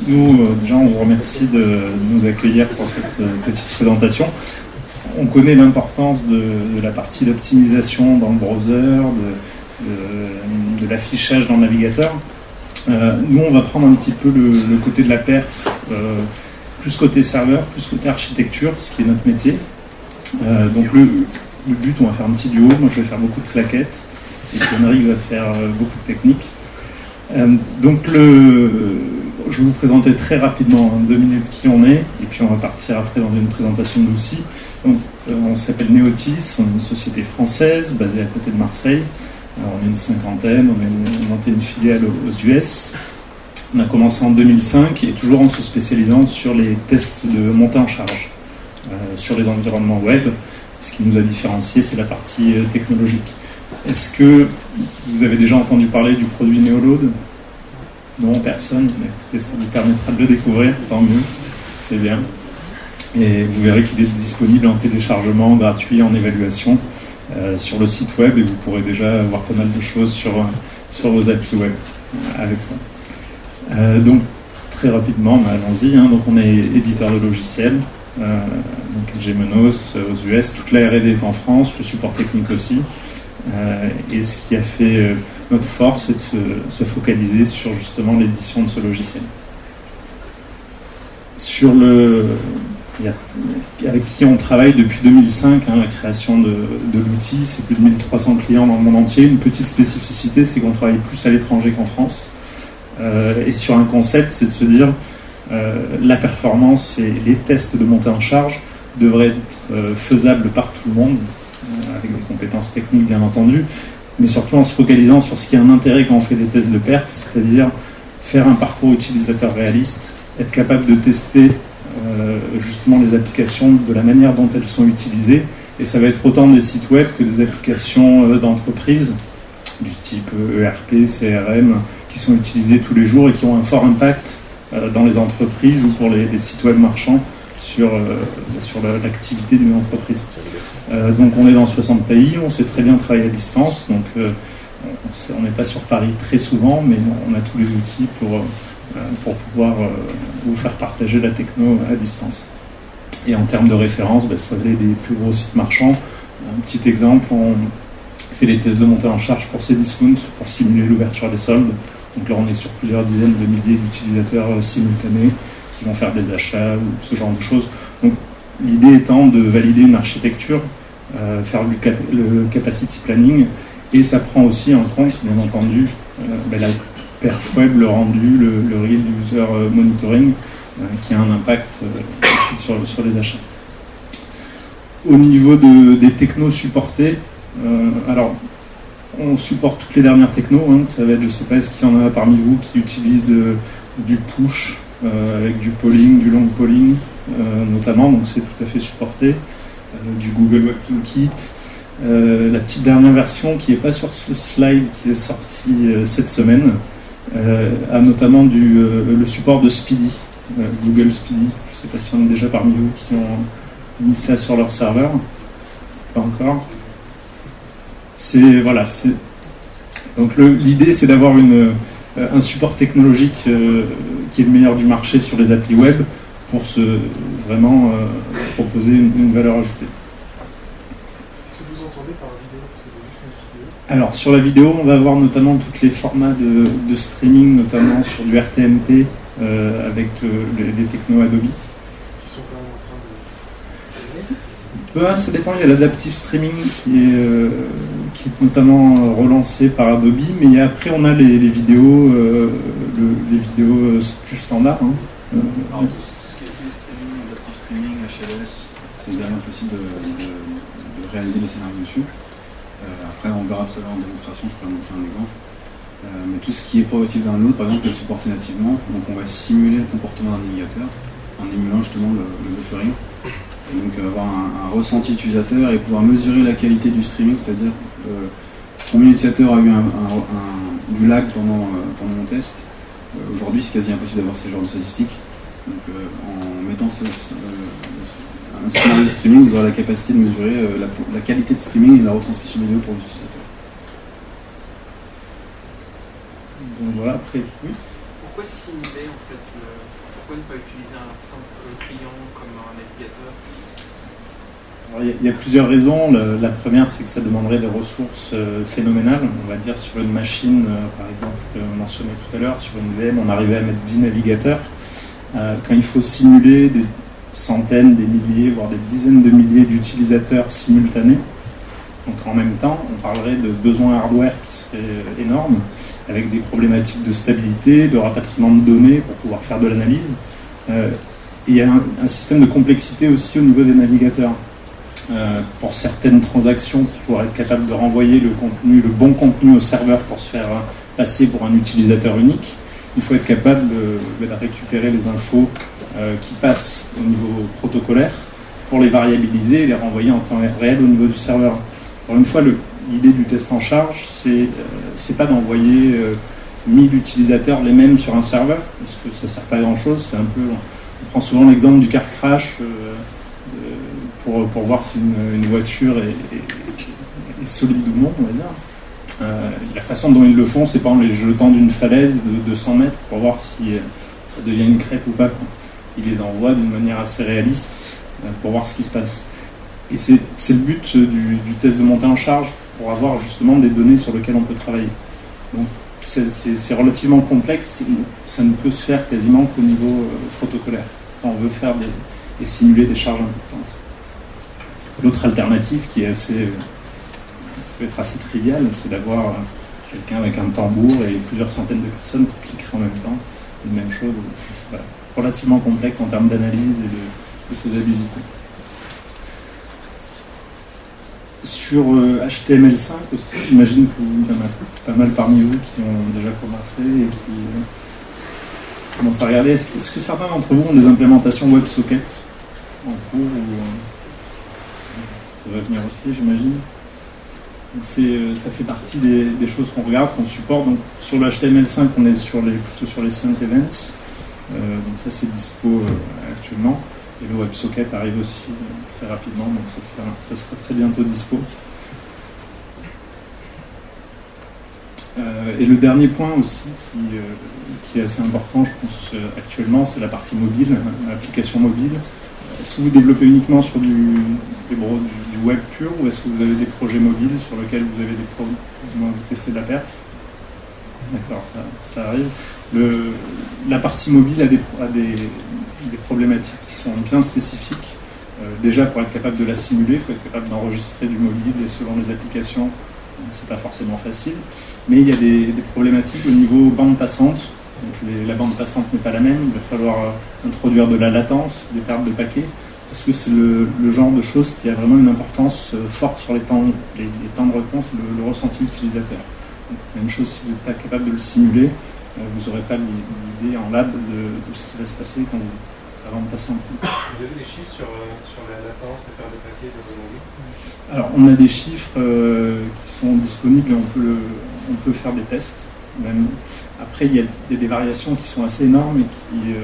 nous, déjà, on vous remercie de nous accueillir pour cette petite présentation. On connaît l'importance de la partie d'optimisation dans le browser, de l'affichage dans le navigateur. Nous, on va prendre un petit peu le côté de la perf, plus côté serveur, plus côté architecture, ce qui est notre métier. Donc le but, on va faire un petit duo. Moi, je vais faire beaucoup de claquettes et Henrik va faire beaucoup de techniques. Donc je vais vous présenter très rapidement en 2 minutes qui on est, et puis on va partir après dans une présentation d'outils. Donc, on s'appelle Neotis, on est une société française basée à côté de Marseille. Alors, on est une cinquantaine, on a monté une filiale aux US. On a commencé en 2005 et toujours en se spécialisant sur les tests de montée en charge sur les environnements web. Ce qui nous a différencié, c'est la partie technologique. Est-ce que vous avez déjà entendu parler du produit Neoload ? Non, personne. Mais écoutez, ça vous permettra de le découvrir, tant mieux, c'est bien. Et vous verrez qu'il est disponible en téléchargement gratuit, en évaluation sur le site web, et vous pourrez déjà voir pas mal de choses sur vos applis web avec ça. Donc, très rapidement, allons-y. Donc, on est éditeur de logiciels, donc Gemenos aux US, toute la R&D est en France, le support technique aussi. Et ce qui a fait notre force, c'est de se focaliser sur justement l'édition de ce logiciel. Avec qui on travaille depuis 2005, la création de l'outil, c'est plus de 1300 clients dans le monde entier. Une petite spécificité, c'est qu'on travaille plus à l'étranger qu'en France. Et sur un concept, c'est de se dire la performance et les tests de montée en charge devraient être faisables par tout le monde, avec des compétences techniques bien entendu, mais surtout en se focalisant sur ce qui a un intérêt quand on fait des tests de perf, c'est-à-dire faire un parcours utilisateur réaliste, être capable de tester justement les applications de la manière dont elles sont utilisées, et ça va être autant des sites web que des applications d'entreprise du type ERP, CRM, qui sont utilisées tous les jours et qui ont un fort impact dans les entreprises ou pour les sites web marchands sur l'activité d'une entreprise. Donc on est dans 60 pays, on sait très bien travailler à distance, donc on n'est pas sur Paris très souvent, mais on a tous les outils pour pouvoir vous faire partager la techno à distance. Et en termes de référence, ça va aller des plus gros sites marchands. Un petit exemple, on fait les tests de montée en charge pour Cdiscount, pour simuler l'ouverture des soldes. Donc là on est sur plusieurs dizaines de milliers d'utilisateurs simultanés qui vont faire des achats ou ce genre de choses. Donc l'idée étant de valider une architecture, faire le capacity planning, et ça prend aussi en compte, bien entendu, la perf web, le rendu, le real user monitoring, qui a un impact sur les achats. Au niveau des technos supportés, alors on supporte toutes les dernières technos, ça va être, je ne sais pas, est-ce qu'il y en a parmi vous qui utilisent du push avec du polling, du long polling notamment, donc c'est tout à fait supporté, du Google Web Toolkit, la petite dernière version qui n'est pas sur ce slide, qui est sortie cette semaine, a notamment le support de Speedy, Google Speedy. Je ne sais pas s'il y en a déjà parmi vous qui ont mis ça sur leur serveur. Pas encore. Donc l'idée, c'est d'avoir un support technologique qui est le meilleur du marché sur les applis web pour vraiment proposer une valeur ajoutée. Qu'est-ce que vous entendez par vidéo? Parce que c'est juste une vidéo. Alors sur la vidéo, on va voir notamment tous les formats de streaming, notamment sur du RTMP avec les technos Adobe. Qui sont quand même en train de... Ça dépend, il y a l'adaptive streaming qui est notamment relancé par Adobe, mais après on a les vidéos, les vidéos plus standards. Alors, tout ce qui est streaming, adaptive streaming, HLS, c'est également possible de réaliser les scénarios dessus. Après, on verra tout à l'heure en démonstration, je pourrais montrer un exemple. Mais tout ce qui est progressive download, par exemple, est supporté nativement. Donc on va simuler le comportement d'un navigateur en émulant justement le buffering. Et donc avoir un ressenti utilisateur et pouvoir mesurer la qualité du streaming, c'est-à-dire combien d'utilisateurs a eu du lag pendant mon test. Aujourd'hui, c'est quasi impossible d'avoir ce genre de statistiques. Donc en mettant un scénario de streaming, vous aurez la capacité de mesurer la qualité de streaming et de la retransmission vidéo pour les utilisateurs. Donc voilà, après, oui. Pourquoi simuler en fait pourquoi ne pas utiliser un simple client comme un navigateur? Alors, il y a plusieurs raisons. La première, c'est que ça demanderait des ressources phénoménales. On va dire sur une machine, par exemple, on mentionnait tout à l'heure, sur une VM, on arrivait à mettre 10 navigateurs. Quand il faut simuler des centaines, des milliers, voire des dizaines de milliers d'utilisateurs simultanés, donc en même temps, on parlerait de besoins hardware qui seraient énormes, avec des problématiques de stabilité, de rapatriement de données pour pouvoir faire de l'analyse. Et il y a un système de complexité aussi au niveau des navigateurs. Pour certaines transactions, pour pouvoir être capable de renvoyer le bon contenu au serveur pour se faire passer pour un utilisateur unique, il faut être capable de récupérer les infos qui passent au niveau protocolaire pour les variabiliser et les renvoyer en temps réel au niveau du serveur. Encore une fois, l'idée du test en charge, c'est pas d'envoyer 1000 utilisateurs les mêmes sur un serveur, parce que ça sert pas à grand chose. C'est un peu, on prend souvent l'exemple du car crash pour voir si une voiture est solide ou non, on va dire. La façon dont ils le font, c'est pas en les jetant d'une falaise de 200 mètres pour voir si ça devient une crêpe ou pas. Ils les envoient d'une manière assez réaliste pour voir ce qui se passe. Et c'est le but du test de montée en charge, pour avoir justement des données sur lesquelles on peut travailler. Donc c'est relativement complexe, ça ne peut se faire quasiment qu'au niveau protocolaire, quand on veut faire et simuler des charges importantes. L'autre alternative qui est peut être assez triviale, c'est d'avoir quelqu'un avec un tambour et plusieurs centaines de personnes qui cliqueraient en même temps une même chose. C'est relativement complexe en termes d'analyse et de faisabilité. Sur HTML5 aussi, j'imagine qu'il y en a pas mal parmi vous qui ont déjà commencé et qui commencent à regarder. Est-ce que certains d'entre vous ont des implémentations WebSocket en cours ou ça va venir aussi, j'imagine? Ça fait partie des choses qu'on regarde, qu'on supporte. Donc, sur le HTML5, on est plutôt sur les 5 events. Donc ça, c'est dispo actuellement. Et le WebSocket arrive aussi très rapidement, donc ça sera très bientôt dispo. Et le dernier point aussi qui est assez important, je pense, actuellement, c'est la partie mobile, l'application mobile. Est-ce que vous développez uniquement sur du web pur, ou est-ce que vous avez des projets mobiles sur lesquels vous avez vous testez de la perf? D'accord, ça arrive. La partie mobile a des problématiques qui sont bien spécifiques. Déjà, pour être capable de la simuler, il faut être capable d'enregistrer du mobile, et selon les applications, c'est pas forcément facile. Mais il y a des problématiques au niveau bande passante. Donc la bande passante n'est pas la même, il va falloir introduire de la latence, des pertes de paquets, parce que c'est le genre de choses qui a vraiment une importance forte sur les temps de réponse et le ressenti utilisateur. Donc, même chose, si vous n'êtes pas capable de le simuler, vous n'aurez pas l'idée en lab de ce qui va se passer avant de passer en prod. Vous avez des chiffres sur la latence, les pertes de paquets de vos mobiles? Alors, on a des chiffres qui sont disponibles et on peut faire des tests. Même. Après, il y a des variations qui sont assez énormes et qui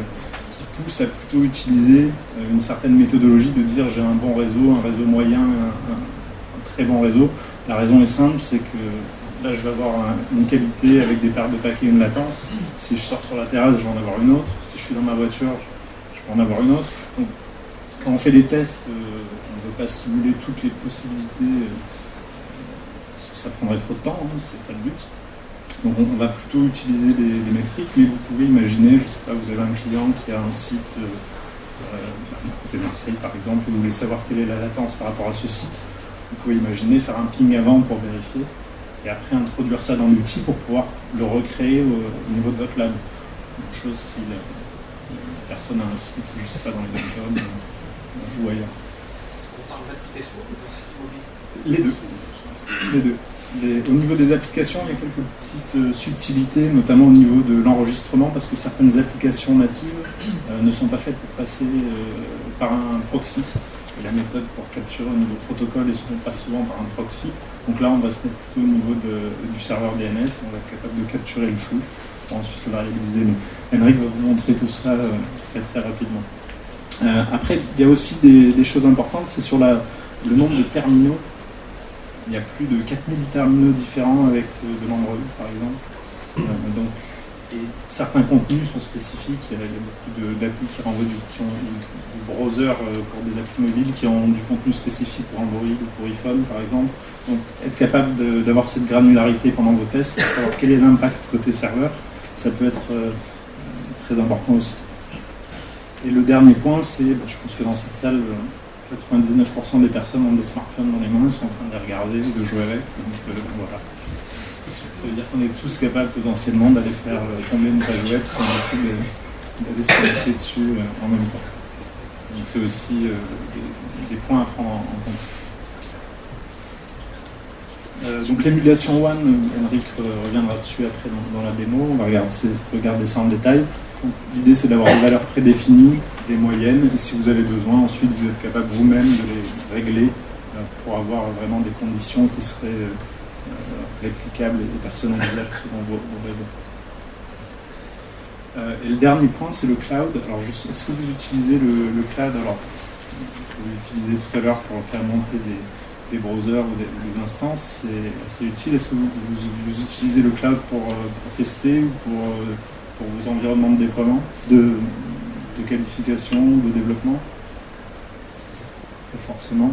poussent à plutôt utiliser une certaine méthodologie de dire j'ai un bon réseau, un réseau moyen, un très bon réseau. La raison est simple, c'est que là je vais avoir une qualité avec des pertes de paquets et une latence. Si je sors sur la terrasse, je vais en avoir une autre. Si je suis dans ma voiture, je vais en avoir une autre. Donc, quand on fait des tests, on ne veut pas simuler toutes les possibilités parce que ça prendrait trop de temps, hein, c'est pas le but. Donc on va plutôt utiliser des métriques, mais vous pouvez imaginer, je ne sais pas, vous avez un client qui a un site du côté de Marseille par exemple, et vous voulez savoir quelle est la latence par rapport à ce site. Vous pouvez imaginer faire un ping avant pour vérifier, et après introduire ça dans l'outil pour pouvoir le recréer au niveau de votre lab. Une chose si la personne a un site, je ne sais pas, dans les dom ou ailleurs. On parle d'application ou de site mobile? Les deux. Les deux. Au niveau des applications, il y a quelques petites subtilités, notamment au niveau de l'enregistrement, parce que certaines applications natives ne sont pas faites pour passer par un proxy. Et la méthode pour capturer au niveau protocole passe souvent par un proxy. Donc là, on va se mettre plutôt au niveau du serveur DNS, et on va être capable de capturer le flux pour ensuite le variabiliser. Mais Henrik va vous montrer tout ça très très rapidement. Après, il y a aussi des choses importantes, c'est sur le nombre de terminaux. Il y a plus de 4000 terminaux différents avec de l'Android, par exemple. Donc, Et certains contenus sont spécifiques. Il y a beaucoup d'applis qui renvoient qui ont du browser pour des applis mobiles qui ont du contenu spécifique pour Android ou pour iPhone, par exemple. Donc, être capable d'avoir cette granularité pendant vos tests, pour savoir quel est l'impact côté serveur, ça peut être très important aussi. Et le dernier point, c'est, je pense que dans cette salle, 99% des personnes ont des smartphones dans les mains, sont en train de les regarder ou de jouer avec. Donc voilà. Ça veut dire qu'on est tous capables potentiellement d'aller faire tomber une page web si on décide d'aller se connecter dessus en même temps. Donc c'est aussi des points à prendre en compte. Donc l'émulation One, Henrik reviendra dessus après dans la démo, on va regarder ça en détail. L'idée c'est d'avoir des valeurs prédéfinies, des moyennes, et si vous avez besoin, ensuite vous êtes capable vous-même de les régler pour avoir vraiment des conditions qui seraient réplicables et personnalisables selon vos réseaux. Et le dernier point c'est le cloud. Alors est-ce que vous utilisez le cloud? Alors, vous l'utilisez tout à l'heure pour faire monter des browsers ou des instances, c'est assez utile. Est-ce que vous utilisez le cloud pour tester ou pour vos environnements de déploiement, de qualification ou de développement? Pas forcément.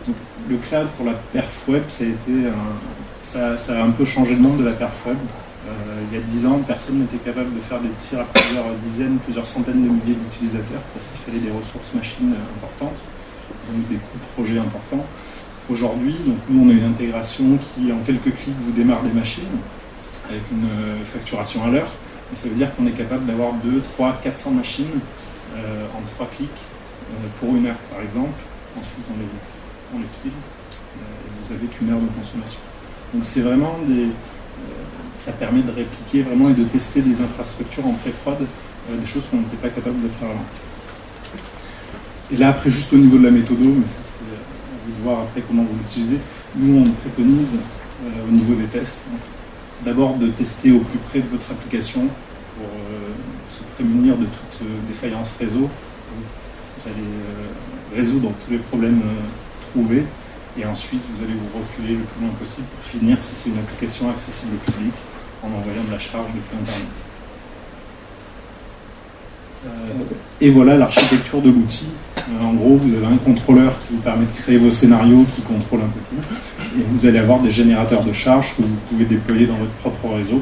Donc, le cloud pour la perf web, ça a un peu changé le monde de la perf web. Il y a 10 ans, personne n'était capable de faire des tirs à plusieurs dizaines, plusieurs centaines de milliers d'utilisateurs parce qu'il fallait des ressources machines importantes, donc des coûts projets importants. Aujourd'hui, donc nous on a une intégration qui en quelques clics vous démarre des machines avec une facturation à l'heure. Et ça veut dire qu'on est capable d'avoir 2, 3, 400 machines en 3 clics pour 1 heure par exemple. Ensuite on les kill et vous avez qu'une heure de consommation. Donc c'est vraiment ça permet de répliquer vraiment et de tester des infrastructures en pré-prod, des choses qu'on n'était pas capable de faire avant. Et là après juste au niveau de la méthode, mais ça c'est de voir après comment vous l'utilisez. Nous, on préconise au niveau des tests, d'abord de tester au plus près de votre application pour se prémunir de toute défaillance réseau. Vous allez résoudre tous les problèmes trouvés et ensuite vous allez vous reculer le plus loin possible pour finir si c'est une application accessible au public en envoyant de la charge depuis Internet. Et voilà l'architecture de l'outil. En gros, vous avez un contrôleur qui vous permet de créer vos scénarios, qui contrôle un peu tout. Et vous allez avoir des générateurs de charges que vous pouvez déployer dans votre propre réseau,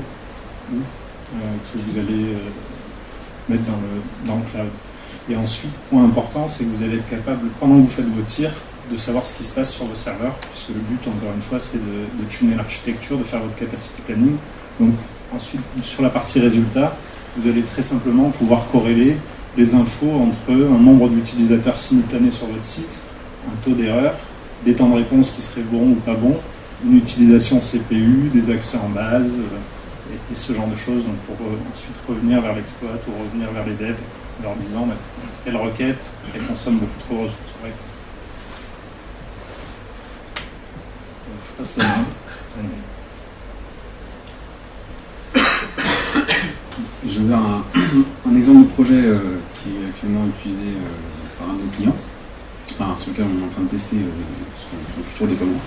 que vous allez mettre dans le cloud. Et ensuite, point important, c'est que vous allez être capable, pendant que vous faites vos tirs, de savoir ce qui se passe sur vos serveurs, puisque le but, encore une fois, c'est de tuner l'architecture, de faire votre capacity planning. Donc, ensuite, sur la partie résultat, vous allez très simplement pouvoir corréler les infos entre un nombre d'utilisateurs simultanés sur votre site, un taux d'erreur, des temps de réponse qui seraient bons ou pas bons, une utilisation CPU, des accès en base, et ce genre de choses, donc pour ensuite revenir vers l'exploit ou revenir vers les devs en leur disant telle requête, elle consomme beaucoup trop de ressources par exemple. Donc, je passe la main. Je vais vers un exemple de projet qui est actuellement utilisé par un de nos clients, sur lequel on est en train de tester son futur déploiement.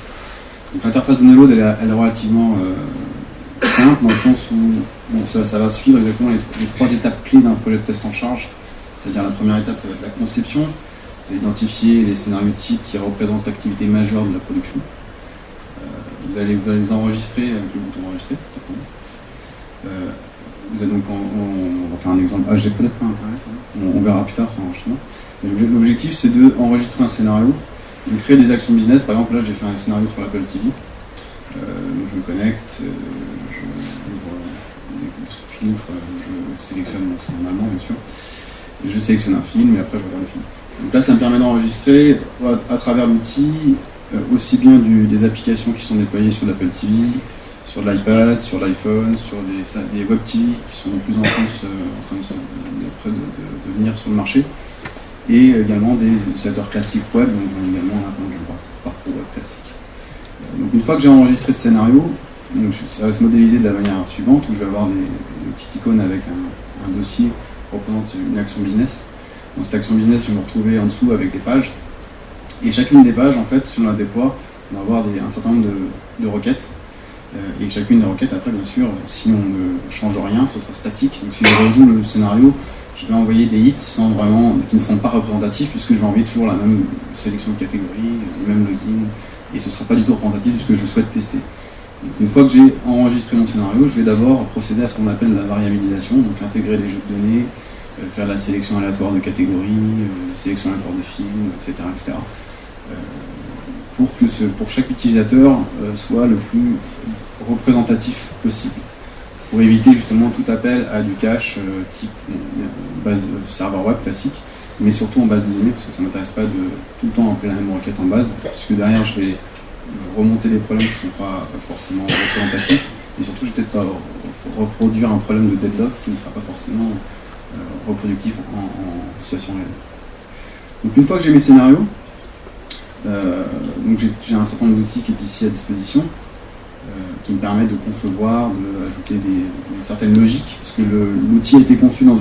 Donc l'interface de Node elle est relativement simple dans le sens où ça va suivre exactement les 3 étapes clés d'un projet de test en charge. C'est-à-dire la première étape, ça va être la conception. Vous allez identifier les scénarios types qui représentent l'activité majeure de la production. Vous allez les enregistrer avec le bouton enregistrer. Vous allez donc, on va faire un exemple. J'ai peut-être pas internet, on verra plus tard, enfin enregistrement. L'objectif c'est d'enregistrer un scénario, de créer des actions business. Par exemple là j'ai fait un scénario sur l'Apple TV. Donc je me connecte, je vois des sous-filtres, je sélectionne normalement bien sûr. Et je sélectionne un film et après je regarde le film. Donc là ça me permet d'enregistrer à travers l'outil aussi bien des applications qui sont déployées sur l'Apple TV, sur l'iPad, sur l'iPhone, sur des web TV qui sont de plus en plus en train de venir sur le marché, et également des utilisateurs classiques web, donc j'en ai également un parcours web classique. Donc une fois que j'ai enregistré ce scénario, donc ça va se modéliser de la manière suivante, où je vais avoir des petites icônes avec un dossier qui représente une action business. Dans cette action business, je vais me retrouver en dessous avec des pages, et chacune des pages, en fait, si on la déploie, on va avoir un certain nombre de requêtes. Et chacune des requêtes, après, bien sûr, si on ne change rien, ce sera statique. Donc si je rejoue le scénario, je vais envoyer des hits qui ne seront pas représentatifs, puisque je vais envoyer toujours la même sélection de catégories, le même login, et ce ne sera pas du tout représentatif de ce que je souhaite tester. Donc une fois que j'ai enregistré mon scénario, je vais d'abord procéder à ce qu'on appelle la variabilisation, donc intégrer des jeux de données, faire la sélection aléatoire de catégories, sélection aléatoire de films, etc. etc. Pour que pour chaque utilisateur soit le plus représentatif possible, pour éviter justement tout appel à du cache type base serveur web classique, mais surtout en base de données, parce que ça ne m'intéresse pas de tout le temps appeler la même requête en base, puisque derrière je vais remonter des problèmes qui ne sont pas forcément représentatifs, et surtout je vais peut-être pas reproduire un problème de deadlock qui ne sera pas forcément reproductif en situation réelle. Donc une fois que j'ai mes scénarios, donc j'ai un certain nombre d'outils qui est ici à disposition, qui me permet de concevoir, d'ajouter une certaine logique, puisque l'outil a été conçu dans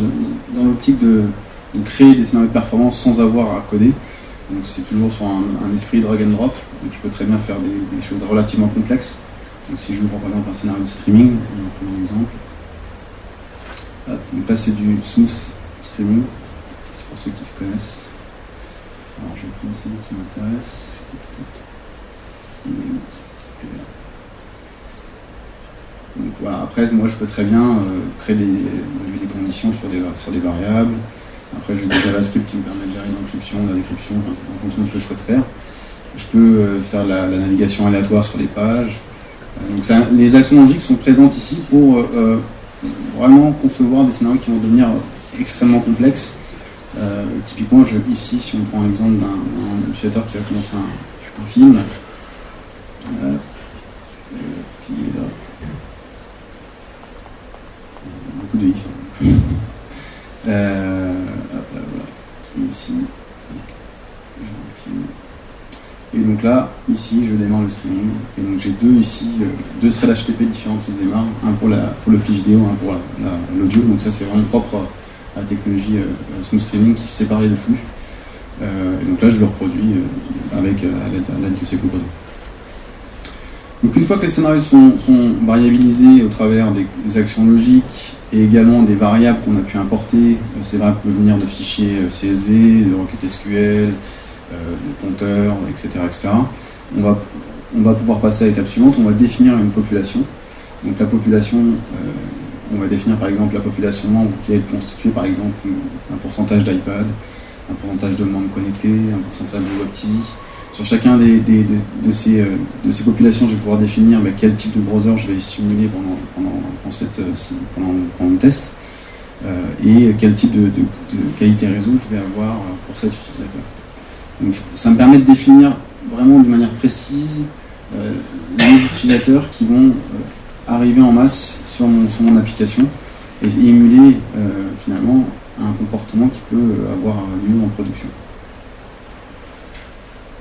l'optique de créer des scénarios de performance sans avoir à coder. Donc c'est toujours sur un esprit drag and drop, donc je peux très bien faire des choses relativement complexes. Donc si j'ouvre par exemple un scénario de streaming, on va prendre un exemple. Donc là c'est du smooth streaming, c'est pour ceux qui se connaissent. Alors je vais prendre celui qui m'intéresse. Donc voilà, après moi je peux très bien créer des conditions sur des variables. Après j'ai des JavaScript qui me permettent de gérer l'encryption, la décryption, en fonction de ce que je souhaite faire. Je peux faire la navigation aléatoire sur des pages. Donc les actions logiques sont présentes ici pour vraiment concevoir des scénarios qui vont devenir extrêmement complexes. Typiquement ici, si on prend l'exemple d'un utilisateur qui va commencer un film, puis là, beaucoup de if. Hop là, voilà. Et ici, et donc là, ici, je démarre le streaming. Et donc j'ai deux threads HTTP différents qui se démarrent, un pour le flux vidéo, un pour l'audio. Donc ça, c'est vraiment propre à la technologie Smooth Streaming qui se sépare de flux. Et donc là, je le reproduis à l'aide de ces composants. Donc une fois que les scénarios sont variabilisés au travers des actions logiques et également des variables qu'on a pu importer, ces variables peuvent venir de fichiers CSV, de requêtes SQL, de compteurs, etc., etc. On va pouvoir passer à l'étape suivante, on va définir une population. Donc la population, on va définir par exemple la population membre qui est constituée par exemple un pourcentage d'iPad, un pourcentage de membres connectés, un pourcentage de WebTV. Sur chacun de ces populations, je vais pouvoir définir quel type de browser je vais simuler pendant le test et quel type de qualité réseau je vais avoir pour cet utilisateur. Donc, ça me permet de définir vraiment de manière précise les utilisateurs qui vont arriver en masse sur mon application et émuler finalement un comportement qui peut avoir lieu en production.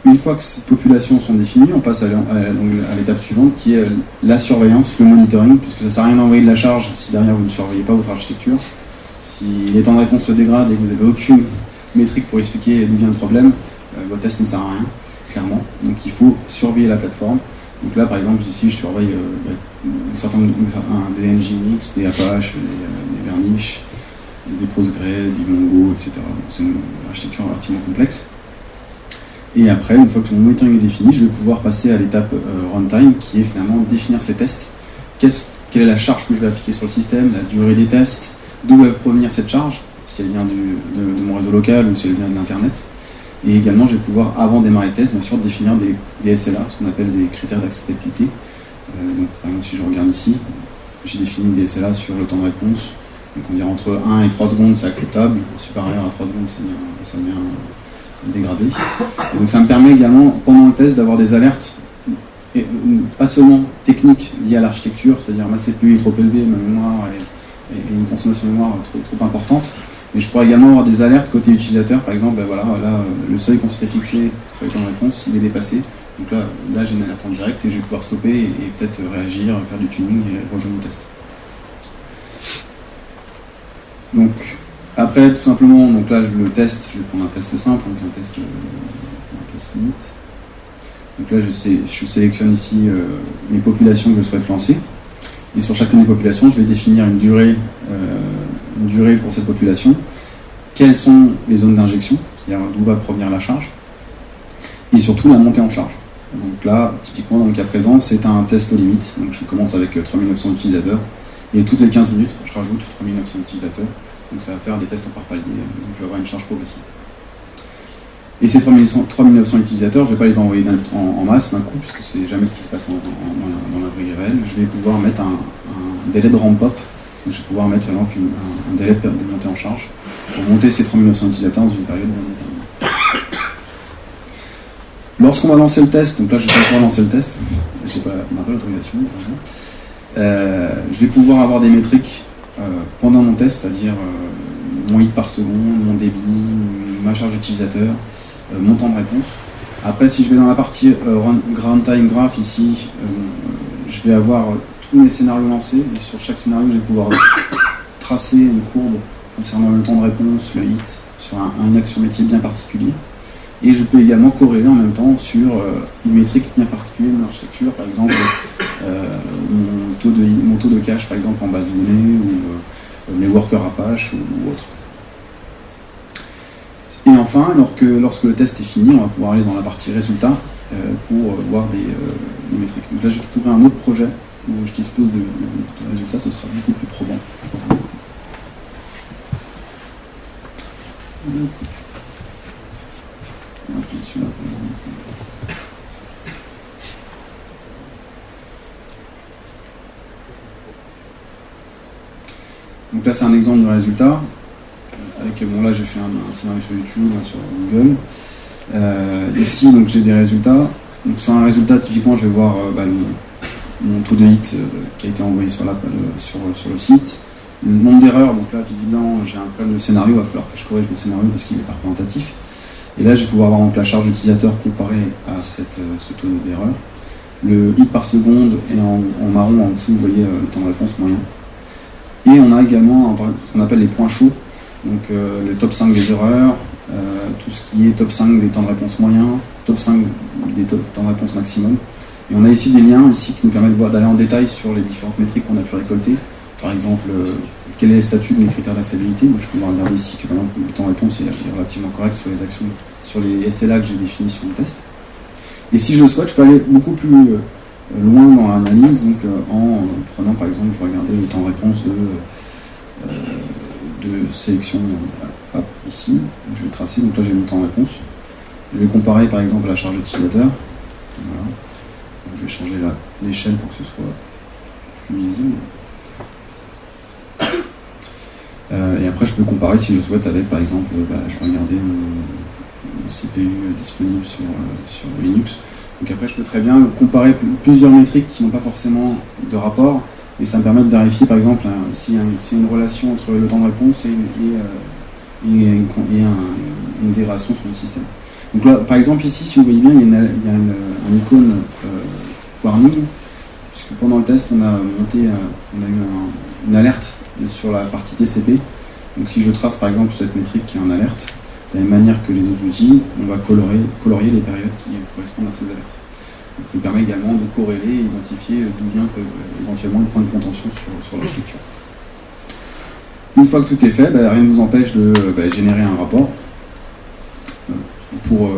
Une fois que ces populations sont définies, on passe à l'étape suivante qui est la surveillance, le monitoring, puisque ça ne sert à rien d'envoyer de la charge si derrière vous ne surveillez pas votre architecture. Si les temps de réponse se dégradent et que vous n'avez aucune métrique pour expliquer d'où vient le problème, votre test ne sert à rien, clairement. Donc il faut surveiller la plateforme. Donc là, par exemple, ici, je surveille des Nginx, des Apache, des Varnish, des Postgre, des Mongo, etc. C'est une architecture relativement complexe. Et après, une fois que mon monitoring est défini, je vais pouvoir passer à l'étape runtime, qui est finalement définir ces tests. Quelle est la charge que je vais appliquer sur le système, la durée des tests, d'où va provenir cette charge, si elle vient de mon réseau local ou si elle vient de l'Internet. Et également, je vais pouvoir, avant de démarrer le test, bien sûr, définir des SLA, ce qu'on appelle des critères d'acceptabilité. Donc, par exemple, si je regarde ici, j'ai défini des SLA sur le temps de réponse. Donc, on dirait entre 1 et 3 secondes, c'est acceptable. Supérieur à 3 secondes, ça devient dégradé. Et donc, ça me permet également, pendant le test, d'avoir des alertes, et pas seulement techniques liées à l'architecture, c'est-à-dire ma CPU est trop élevée, ma mémoire et une consommation de mémoire trop importante. Mais je pourrais également avoir des alertes côté utilisateur, par exemple, là, le seuil qu'on s'était fixé sur les temps de réponse, il est dépassé. Donc là j'ai une alerte en direct et je vais pouvoir stopper et peut-être réagir, faire du tuning et rejoindre mon test. Donc après, tout simplement, donc là le test, je vais prendre un test simple, donc un test unit. Donc là, je sélectionne ici mes populations que je souhaite lancer. Et sur chacune des populations, je vais définir une durée pour cette population. Quelles sont les zones d'injection, c'est-à-dire d'où va provenir la charge, et surtout la montée en charge. Donc là, typiquement, dans le cas présent, c'est un test aux limites. Donc je commence avec 3900 utilisateurs, et toutes les 15 minutes, je rajoute 3900 utilisateurs. Donc ça va faire des tests par palier, donc je vais avoir une charge progressive. Et ces 3900 utilisateurs, je ne vais pas les envoyer en masse d'un coup, puisque c'est jamais ce qui se passe dans la vraie réelle. Je vais pouvoir mettre un délai de ramp-up. Je vais pouvoir mettre par exemple un délai de montée en charge pour monter ces 3900 utilisateurs dans une période bien déterminée. Lorsqu'on va lancer le test, donc là je n'ai pas encore lancé le test, on n'a pas l'autorisation, je vais pouvoir avoir des métriques pendant mon test, c'est-à-dire mon hit par seconde, mon débit, ma charge d'utilisateur, mon temps de réponse. Après, si je vais dans la partie runtime graph ici, je vais avoir tous mes scénarios lancés, et sur chaque scénario, je vais pouvoir tracer une courbe concernant le temps de réponse, le hit, sur une action métier bien particulier. Et je peux également corréler en même temps sur une métrique bien particulière de mon architecture, par exemple mon taux de cache par exemple en base de données, ou mes workers Apache ou autre. Et enfin, lorsque le test est fini, on va pouvoir aller dans la partie résultats pour voir des métriques. Donc là, je vais trouver un autre projet où je dispose de résultats, ce sera beaucoup plus probant. On va prendre celui-là par exemple. Donc là, c'est un exemple de résultat. Bon, là, j'ai fait un scénario sur YouTube, sur Google. Ici, donc, j'ai des résultats. Donc, sur un résultat, typiquement, je vais voir mon taux de hit qui a été envoyé sur le site. Le nombre d'erreurs, donc là, visiblement, j'ai un problème de scénario, il va falloir que je corrige le scénario parce qu'il n'est pas représentatif. Et là, je vais pouvoir voir donc, la charge d'utilisateur comparée à ce taux d'erreur. Le hit par seconde est en marron en dessous, vous voyez le temps de réponse moyen. Et on a également ce qu'on appelle les points chauds, donc le top 5 des erreurs, tout ce qui est top 5 des temps de réponse moyens, top 5 des temps de réponse maximum. Et on a ici des liens ici qui nous permettent d'aller en détail sur les différentes métriques qu'on a pu récolter. Par exemple, quel est le statut de mes critères d'accessibilité. Donc je peux regarder ici que par exemple, le temps de réponse est relativement correct sur les actions, sur les SLA que j'ai définis sur le test. Et si je le souhaite, je peux aller beaucoup plus loin dans l'analyse, donc en prenant par exemple, je vais regarder le temps de réponse de sélection ici. Donc, je vais tracer, donc là j'ai mon temps de réponse. Je vais comparer par exemple à la charge d'utilisateur. Voilà. Donc, je vais changer l'échelle pour que ce soit plus visible. Et après je peux comparer si je souhaite avec par exemple, je vais regarder mon CPU disponible sur Linux. Donc après je peux très bien comparer plusieurs métriques qui n'ont pas forcément de rapport, et ça me permet de vérifier par exemple s'il y a une relation entre le temps de réponse et une intégration sur le système. Donc là par exemple ici, si vous voyez bien, il y a un icône warning, puisque pendant le test on a eu une alerte sur la partie TCP. Donc si je trace par exemple cette métrique qui est en alerte, de la même manière que les autres outils, on va colorier les périodes qui correspondent à ces alertes. Donc, ça nous permet également de corréler et identifier d'où vient éventuellement le point de contention sur l'architecture. Une fois que tout est fait, rien ne vous empêche de générer un rapport pour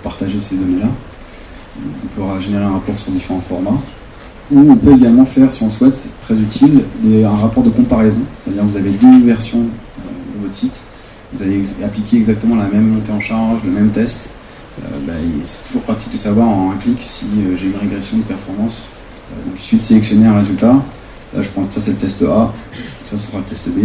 partager ces données-là. On pourra générer un rapport sur différents formats. Ou on peut également faire, si on souhaite, c'est très utile, un rapport de comparaison. C'est-à-dire que vous avez deux versions de votre site. Vous allez appliquer exactement la même montée en charge, le même test. C'est toujours pratique de savoir en un clic si j'ai une régression de performance. Donc il suffit de sélectionner un résultat. Là je prends ça, c'est le test A, ça sera le test B.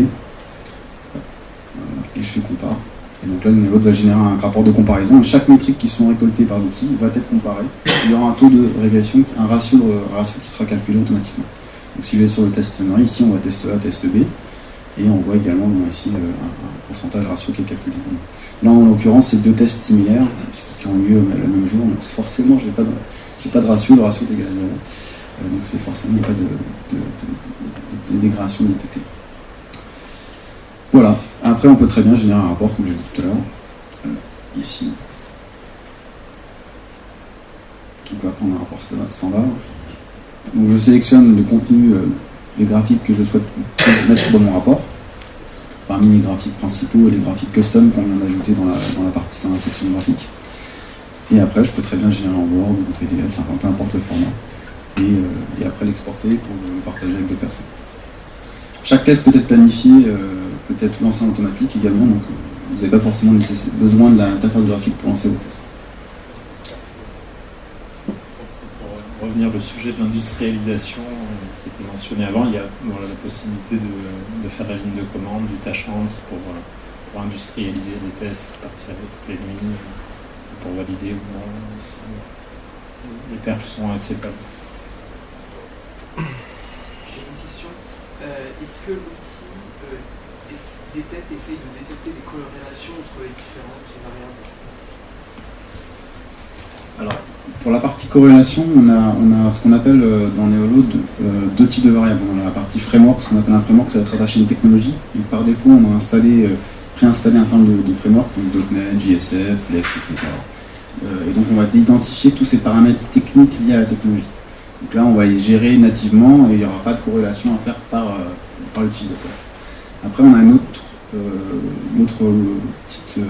Et je fais compare. Et donc là l'autre va générer un rapport de comparaison. Et chaque métrique qui sont récoltées par l'outil va être comparée. Il y aura un taux de régression, un ratio qui sera calculé automatiquement. Donc si je vais sur le test summary, ici on voit test A, test B. Et on voit également ici un pourcentage ratio qui est calculé. Là, en l'occurrence, c'est deux tests similaires qui ont eu lieu le même jour. Donc forcément, j'ai pas de ratio. Le ratio est égal à 0. Donc c'est forcément, il n'y a pas de dégradation détectée. Voilà. Après, on peut très bien générer un rapport, comme j'ai dit tout à l'heure, ici. Donc après on a un rapport standard. Donc je sélectionne le contenu des graphiques que je souhaite mettre dans mon rapport, parmi les graphiques principaux et les graphiques custom qu'on vient d'ajouter dans la section graphique. Et après je peux très bien générer en Word ou en PDF, enfin peu importe le format, et après l'exporter pour le partager avec d'autres personnes. Chaque test peut être planifié, peut être lancé en automatique également, donc vous n'avez pas forcément besoin de l'interface graphique pour lancer vos tests. Pour revenir au sujet de l'industrialisation qui était mentionné avant, il y a la possibilité de faire la ligne de commande, du tâchante pour industrialiser des tests qui partiraient toutes les nuits, pour valider ou non si les perfs sont acceptables. J'ai une question. Est-ce que l'outil essaye de détecter des corrélations entre les différentes variables? Alors, pour la partie corrélation, on a ce qu'on appelle dans Neolo deux types de variables. On a la partie framework, ce qu'on appelle un framework, ça va être attaché à une technologie. Et par défaut, on a préinstallé un certain nombre de frameworks, donc .NET, JSF, Flex, etc. Et donc on va identifier tous ces paramètres techniques liés à la technologie. Donc là, on va les gérer nativement et il n'y aura pas de corrélation à faire par l'utilisateur. Après, on a une autre petite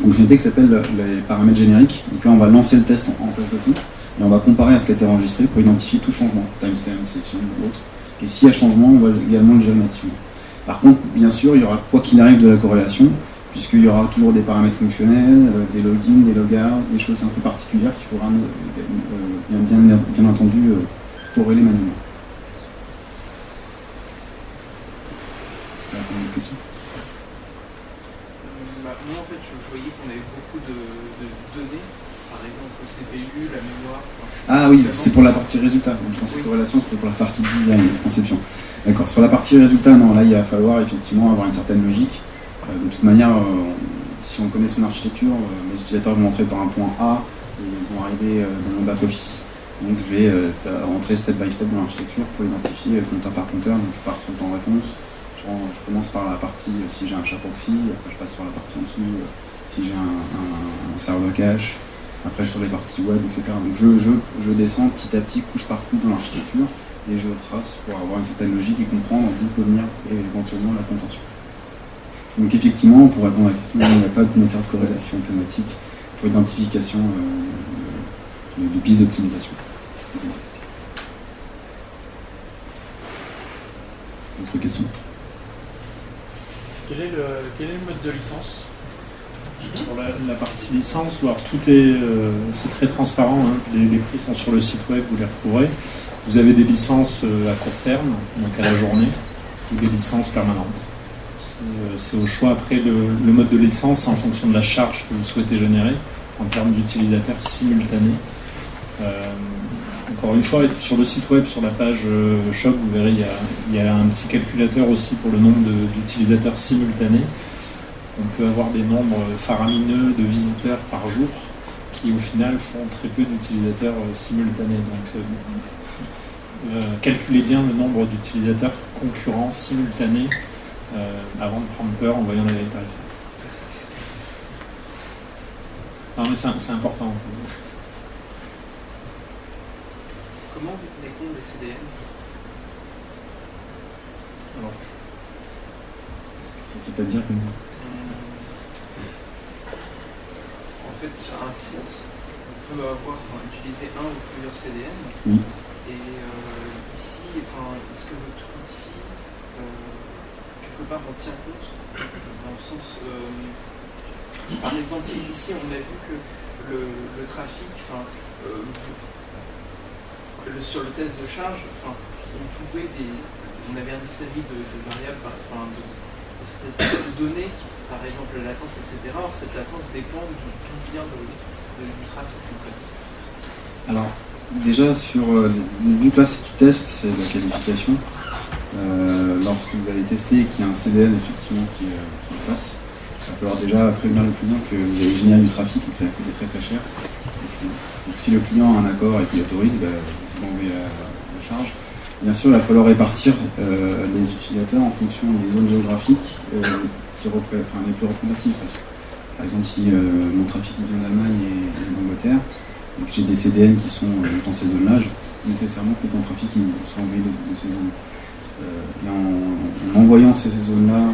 fonctionnalité qui s'appelle les paramètres génériques. Donc là, on va lancer le test en tâche de fond et on va comparer à ce qui a été enregistré pour identifier tout changement, timestamp, session ou autre. Et s'il y a changement, on va également le gérer nativement. Par contre, bien sûr, il y aura quoi qu'il arrive de la corrélation, puisqu'il y aura toujours des paramètres fonctionnels, des logins, des logouts, des choses un peu particulières qu'il faudra bien entendu corréler manuellement. Ça répond à votre question? Moi, en fait, je voyais qu'on avait beaucoup de données, par exemple, le CPU, la mémoire. Ah oui, c'est pour la partie résultat. Donc, je pensais que corrélation, c'était pour la partie design, conception. D'accord. Sur la partie résultat, non, là, il va falloir effectivement avoir une certaine logique. De toute manière, si on connaît son architecture, mes utilisateurs vont entrer par un point A et ils vont arriver dans mon back-office. Donc je vais rentrer step by step dans l'architecture pour identifier compteur par compteur. Donc je pars sur le temps de réponse. Je commence par la partie si j'ai un chat proxy, après je passe sur la partie en dessous si j'ai un serveur cache, après sur les parties web, etc. Donc je descends petit à petit, couche par couche dans l'architecture et je trace pour avoir une certaine logique et comprendre d'où peut venir éventuellement la contention. Donc effectivement, pour répondre à la question, il n'y a pas de moteur de corrélation automatique pour identification de pistes d'optimisation. Autre question? Quel est le mode de licence? Pour la partie licence, alors c'est très transparent, hein. Les prix sont sur le site web, vous les retrouverez. Vous avez des licences à court terme, donc à la journée, ou des licences permanentes. C'est au choix. Après, le mode de licence, c'est en fonction de la charge que vous souhaitez générer en termes d'utilisateurs simultanés. Encore une fois, sur le site web, sur la page shop, vous verrez, il y a un petit calculateur aussi pour le nombre d'utilisateurs simultanés. On peut avoir des nombres faramineux de visiteurs par jour qui, au final, font très peu d'utilisateurs simultanés. Donc, calculez bien le nombre d'utilisateurs concurrents simultanés avant de prendre peur en voyant les tarifs. Non, mais c'est important. Comment vous tenez compte des CDN? Alors, c'est-à-dire que... En fait, sur un site, on peut utiliser un ou plusieurs CDN. Oui. Et ici, est-ce que votre outil, quelque part, en tient compte? Dans le sens... par exemple, ici, on a vu que le trafic, sur le test de charge, on avait une série de variables, de données, par exemple la latence, etc. Or, cette latence dépend d'où vient du trafic, en fait. Alors, déjà, vu que là, c'est du test, c'est de la qualification. Lorsque vous allez tester et qu'il y a un CDN, effectivement, qui est face, il va falloir déjà prévenir le client que vous avez généré du trafic et que ça va coûter très très cher. Donc, si le client a un accord et qu'il autorise, vous envoyez la charge. Bien sûr, il va falloir répartir les utilisateurs en fonction des zones géographiques les plus représentatives. Par exemple, si mon trafic vient d'Allemagne et d'Angleterre, et que j'ai des CDN qui sont dans ces zones-là, nécessairement il faut que mon trafic soit envoyé de ces zones. Et en envoyant ces zones-là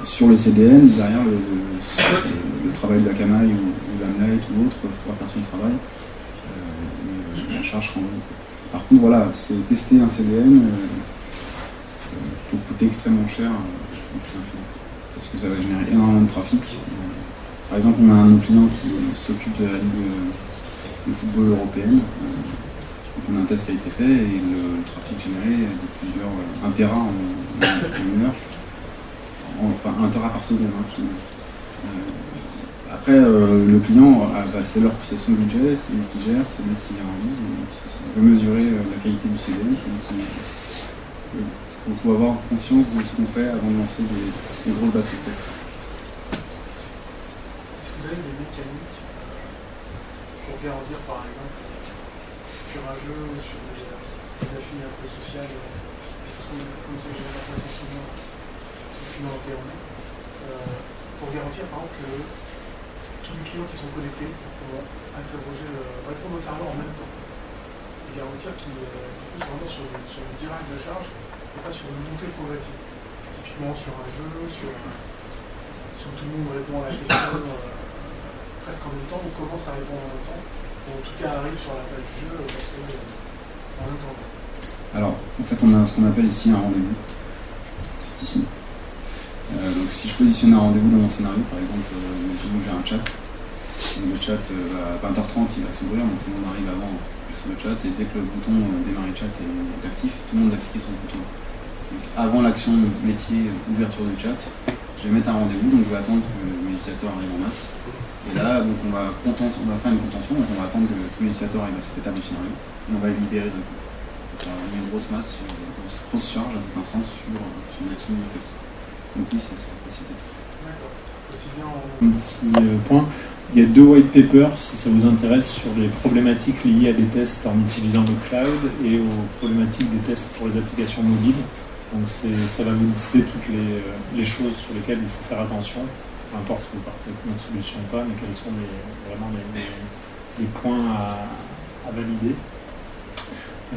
sur le CDN, derrière le travail de la Camaï ou l'Amlight ou autre pourra faire son travail, et la charge sera envoyée. Par contre, voilà, c'est tester un CDN peut coûter extrêmement cher en plus infini, parce que ça va générer énormément de trafic. Par exemple, on a un de nos clients qui s'occupe de la Ligue de football européenne. Donc on a un test qui a été fait et le trafic généré est de plusieurs 1 Tera en 1 heure. Enfin 1 Tera par seconde. Après, le client, c'est son budget, c'est lui qui gère, c'est lui qui a envie, qui veut mesurer la qualité du CDN, c'est lui qui... Il faut avoir conscience de ce qu'on fait avant de lancer des grosses batteries de test. Est-ce que vous avez des mécaniques pour garantir, par exemple, sur un jeu ou sur des affiches un peu sociales, des choses comme ça, j'ai l'impression souvent clients environnés, pour garantir, par exemple, que tous les clients qui sont connectés vont répondre au serveur en même temps. Et garantir qu'ils sont vraiment sur le direct de charge et pas sur une montée progressive. Typiquement sur un jeu, sur tout le monde répond à la question presque en même temps, ou commence à répondre en même temps, ou en tout cas arrive sur la page du jeu parce que en même temps. Alors, en fait, on a ce qu'on appelle ici un rendez-vous. C'est ici. Donc si je positionne un rendez-vous dans mon scénario, par exemple, imaginons que j'ai un chat, et le chat à 20h30 il va s'ouvrir, donc tout le monde arrive avant sur le chat, et dès que le bouton démarrer chat est actif, tout le monde va cliquer sur le bouton. Donc avant l'action métier ouverture du chat, je vais mettre un rendez-vous, donc je vais attendre que mes utilisateurs arrivent en masse. Et là, donc on va faire une contention, donc on va attendre que tous les utilisateurs arrivent à cette étape du scénario, et on va les libérer d'un coup. Donc on met une grosse masse, une grosse charge à cette instance sur une action bien précise. Donc oui, c'est la possibilité. D'accord. Aussi bien un petit point. Il y a 2 white papers, si ça vous intéresse, sur les problématiques liées à des tests en utilisant le cloud et aux problématiques des tests pour les applications mobiles. Donc ça va vous lister toutes les choses sur lesquelles il faut faire attention, peu importe que vous partiez avec notre solution ou pas, mais quels sont vraiment les points à valider.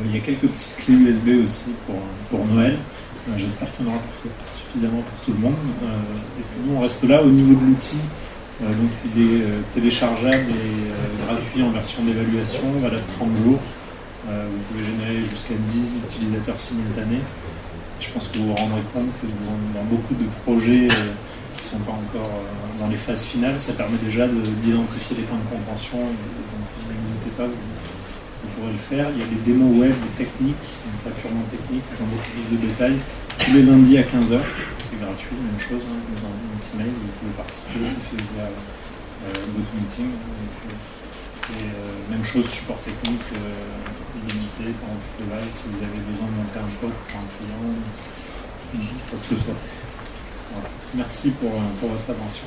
Il y a quelques petites clés USB aussi pour Noël. J'espère qu'il y en aura suffisamment pour tout le monde. Et puis nous, on reste là au niveau de l'outil. Donc il est téléchargeable et gratuit en version d'évaluation, valable 30 jours. Vous pouvez générer jusqu'à 10 utilisateurs simultanés. Je pense que vous vous rendrez compte que dans beaucoup de projets qui ne sont pas encore dans les phases finales, ça permet déjà d'identifier les points de contention. Donc n'hésitez pas, vous pourrez le faire. Il y a des démos web, des techniques, donc pas purement techniques, dans beaucoup plus de détails, tous les lundis à 15h. C'est gratuit, même chose, vous envoyez un petit mail, vous pouvez participer, c'est fait via GoToMeeting. Et même chose, support technique illimité pendant toute le live, si vous avez besoin de monter un job pour un client, quoi que ce soit. Voilà. Merci pour votre attention.